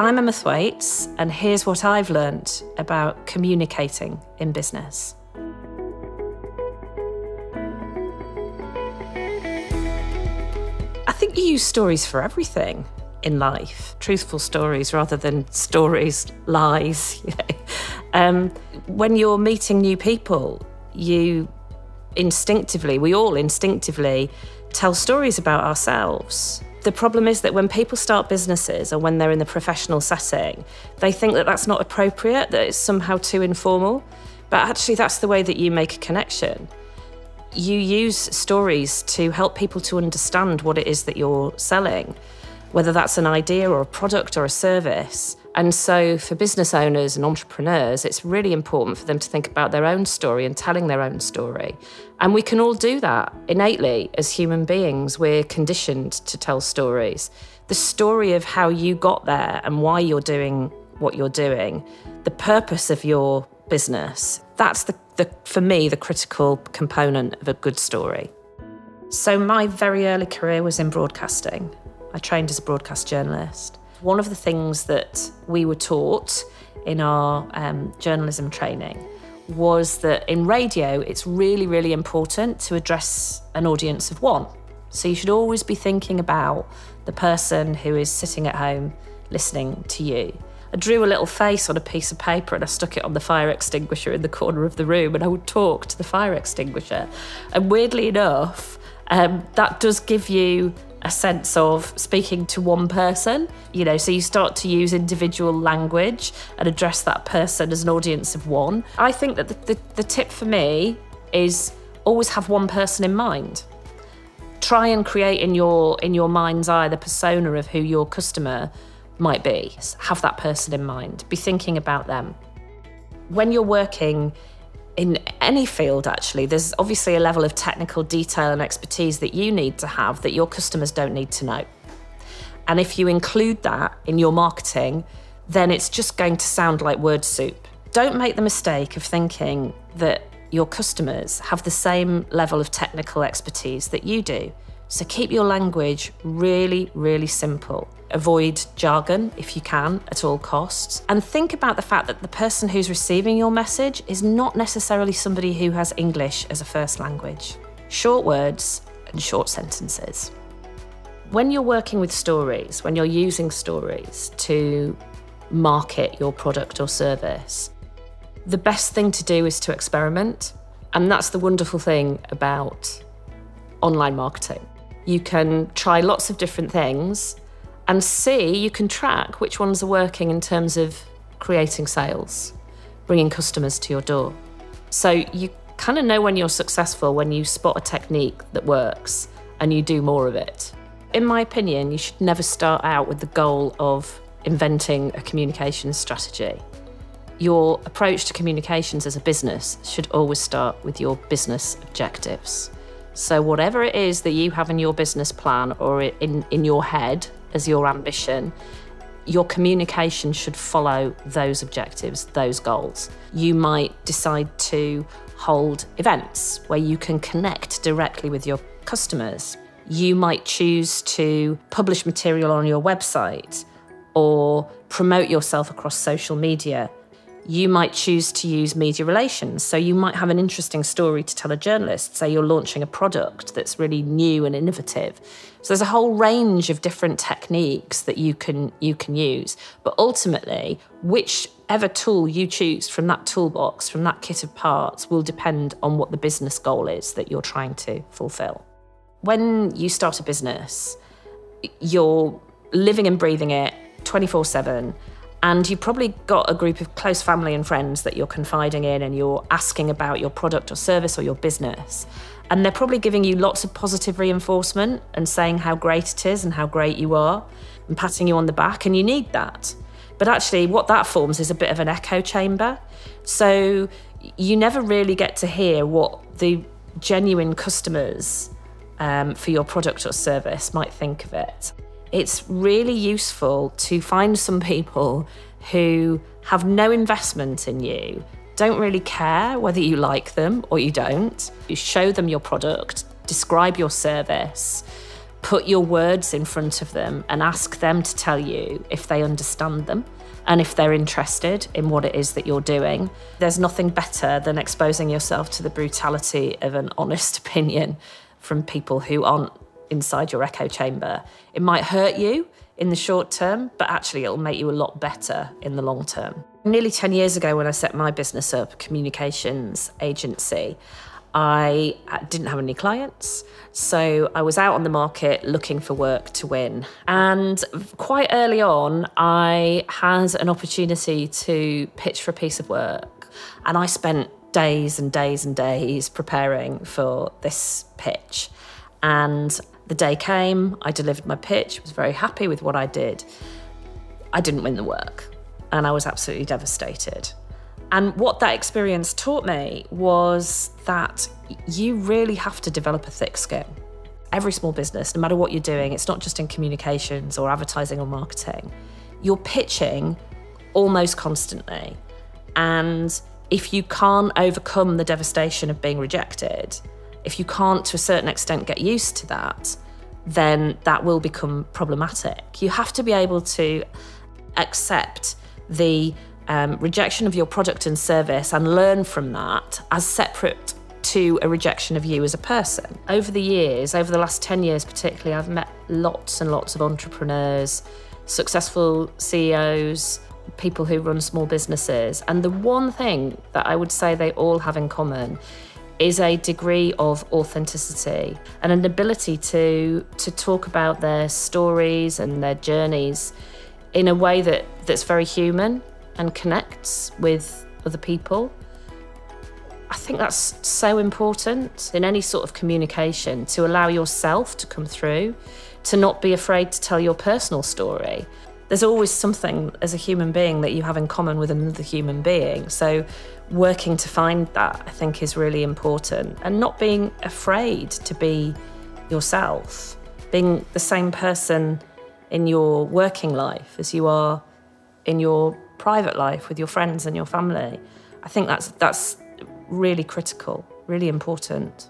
I'm Emma Thwaites, and here's what I've learned about communicating in business. I think you use stories for everything in life. Truthful stories rather than stories, lies. When you're meeting new people, we all instinctively tell stories about ourselves. The problem is that when people start businesses or when they're in the professional setting, they think that that's not appropriate, that it's somehow too informal. But actually, that's the way that you make a connection. You use stories to help people to understand what it is that you're selling, whether that's an idea or a product or a service. And so for business owners and entrepreneurs, it's really important for them to think about their own story and telling their own story. And we can all do that innately as human beings. We're conditioned to tell stories. The story of how you got there and why you're doing what you're doing, the purpose of your business, that's for me, the critical component of a good story. So my very early career was in broadcasting. I trained as a broadcast journalist. One of the things that we were taught in our journalism training was that in radio, it's really, really important to address an audience of one. So you should always be thinking about the person who is sitting at home listening to you. I drew a little face on a piece of paper and I stuck it on the fire extinguisher in the corner of the room, and I would talk to the fire extinguisher. And weirdly enough, that does give you a sense of speaking to one person, so you start to use individual language and address that person as an audience of one. I think that the tip for me is always have one person in mind. Try and create in your mind's eye the persona of who your customer might be. Have that person in mind. Be thinking about them. When you're working in any field, actually, there's obviously a level of technical detail and expertise that you need to have that your customers don't need to know. And if you include that in your marketing, then it's just going to sound like word soup. Don't make the mistake of thinking that your customers have the same level of technical expertise that you do. So keep your language really, really simple. Avoid jargon if you can at all costs. And think about the fact that the person who's receiving your message is not necessarily somebody who has English as a first language. Short words and short sentences. When you're working with stories, when you're using stories to market your product or service, the best thing to do is to experiment. And that's the wonderful thing about online marketing. You can try lots of different things and you can track which ones are working in terms of creating sales, bringing customers to your door. So you kind of know when you're successful when you spot a technique that works and you do more of it. In my opinion, you should never start out with the goal of inventing a communications strategy. Your approach to communications as a business should always start with your business objectives. So whatever it is that you have in your business plan or in your head as your ambition, your communication should follow those objectives, those goals. You might decide to hold events where you can connect directly with your customers. You might choose to publish material on your website or promote yourself across social media. You might choose to use media relations. So you might have an interesting story to tell a journalist. Say you're launching a product that's really new and innovative. So there's a whole range of different techniques that you can use. But ultimately, whichever tool you choose from that toolbox, from that kit of parts, will depend on what the business goal is that you're trying to fulfill. When you start a business, you're living and breathing it 24/7. And you've probably got a group of close family and friends that you're confiding in and you're asking about your product or service or your business. And they're probably giving you lots of positive reinforcement and saying how great it is and how great you are and patting you on the back, and you need that. But actually what that forms is a bit of an echo chamber. So you never really get to hear what the genuine customers for your product or service might think of it. It's really useful to find some people who have no investment in you, don't really care whether you like them or you don't. You show them your product, describe your service, put your words in front of them and ask them to tell you if they understand them and if they're interested in what it is that you're doing. There's nothing better than exposing yourself to the brutality of an honest opinion from people who aren't inside your echo chamber. It might hurt you in the short term, but actually it'll make you a lot better in the long term. Nearly 10 years ago, when I set my business up, a communications agency, I didn't have any clients, so I was out on the market looking for work to win. And quite early on, I had an opportunity to pitch for a piece of work, and I spent days and days and days preparing for this pitch. And the day came, I delivered my pitch, was very happy with what I did. I didn't win the work, and I was absolutely devastated. And what that experience taught me was that you really have to develop a thick skin. Every small business, no matter what you're doing, it's not just in communications or advertising or marketing, you're pitching almost constantly. And if you can't overcome the devastation of being rejected, if you can't to a certain extent get used to that, then that will become problematic. You have to be able to accept the rejection of your product and service and learn from that as separate to a rejection of you as a person. Over the years, over the last 10 years particularly, I've met lots and lots of entrepreneurs, successful CEOs, people who run small businesses. And the one thing that I would say they all have in common is a degree of authenticity and an ability to talk about their stories and their journeys in a way that's very human and connects with other people. I think that's so important in any sort of communication, to allow yourself to come through, to not be afraid to tell your personal story. There's always something as a human being that you have in common with another human being. So working to find that, I think, is really important. And not being afraid to be yourself, being the same person in your working life as you are in your private life with your friends and your family. I think that's really critical, really important.